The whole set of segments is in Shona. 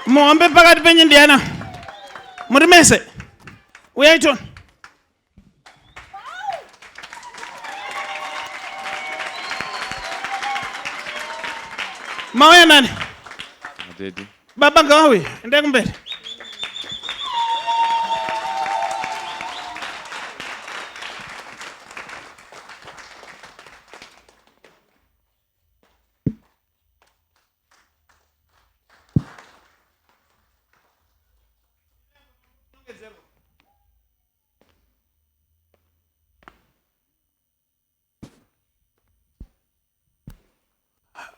Muhambe pakati penyu ndiana. Muri mese. Uyaiton. Mauya nani? Daddy. Baba ngawe, enda kumbele.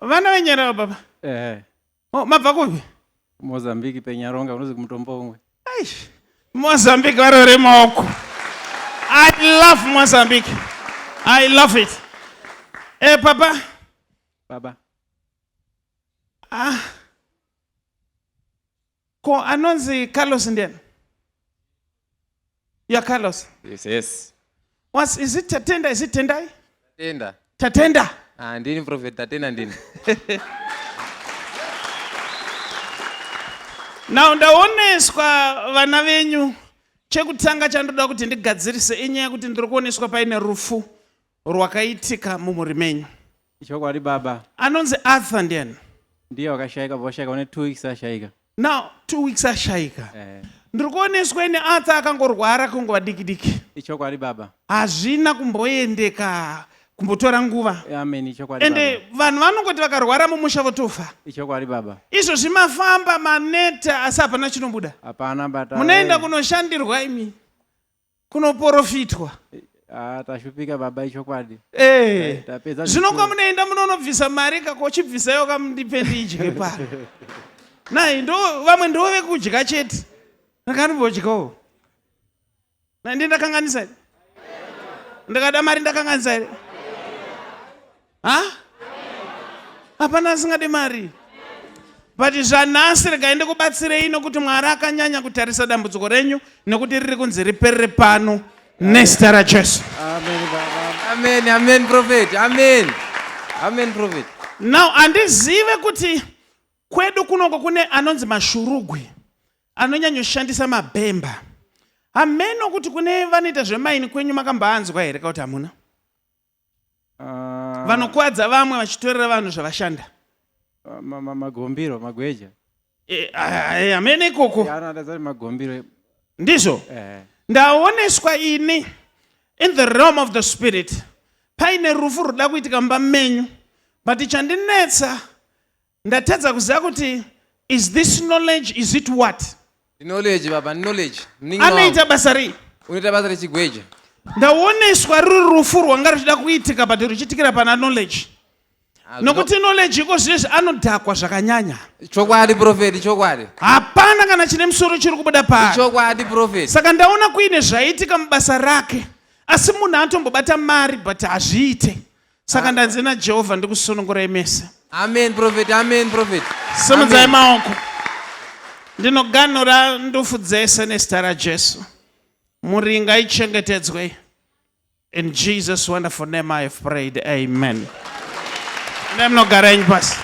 Vana wenyera baba. Oh, mabva kupi? Mozambique Penyaronga unozi kumutombongwe. Aish. Mozambique varore maoko. I love Mozambique. I love it. Papa. Baba. Ko anonzi Carlos ndiani? Yeah, Carlos. Yes. Is it Tatenda? Is it Tendai? Tatenda. Tatenda. Ndini Prophet Tatenda ndini. Now ndaoneswa vana venyu chekutanga chandoda kuti ndigadzirise inyaya kuti ndiri kuoneswa paine rufu rwakaitika mumhuri menyu. Ichokwadi baba. Anonzi Arthur ndiani? Ndiye wakashaika voshaika une 2 weeks ashaika. Now 2 weeks ashaika. Ndiri kuoneswa ine Arthur akangorwara kungova diki. Ichokwadi baba. Hazvina kumboendeka kumbotora nguva. Amen, ichokwadi baba. Ende vanhu vanongoti vakarwara mumusha votofa. Ichokwadi baba. Izvo zvimafamba maneta asi hapana chinombuda. Hapana bata. Munoenda kunoshandirwa imi. Kunoprofitwa. Tashupika baba ichokwadi. Zvinokuwa munoenda munonobvisa mari kakochibvisayo kamundipendi idye pano. Nai ndo vamwe ndo vekudya chete. Ndakanombodyawo. Nandi ndakanganisa here? Ndakada mari ndakanganisa here? Hapana asingade mari. But zvanhasi regai ndikubatsirei nokuti Mwari akanyanya kutarisa dambudziko renyu nokuti riri kunzi riperere pano nezita raJesu. Amen baba. Amen, amen prophet. Amen. Amen prophet. Now andizive kuti kwedu kunoko kune anonzi mashurugwi anonyanyoshandisa mabhemba. Hameno kuti kune vanoita zvemaini kwenyu makambaanzwa here kuti hamuna? Vanokuwadza vamwe vachitorera vanhu zvavashanda. Magombiro, magweja. Amene ikoko. Anadazari magombiro. Ndizvo. Ndaoneswa ini in the realm of the spirit. Paine rufu ruda kuitika mumba menyu. But chandinetsa ndatadza kuziva kuti is this knowledge, is it what? Knowledge baba, knowledge. Anoita basa rii? Unoita basa rechigweja. Ndaoneswa ruri rufu rwanga ruchida kuitika but ruchitikira pana knowledge. Nokuti knowledge iko zvezvi anodhakwa zvakanyanya. Chokwadi prophet, chokwadi. Hapana kana chine musoro chiri kubuda pari. Chokwadi prophet. Saka ndaona kuine zvaitika mubasa rake. Asi munhu anotombobata mari but hazviite. Saka ndanzi naJehovha ndikusonongora mese. Amen prophet, amen prophet. Simudzai maoko. Ndinoganhura ndufu dzese nezita raJesu. Muringa ichengetedzwe. In Jesus' wonderful name I have prayed. Amen. Ndemnogara enyu pasi.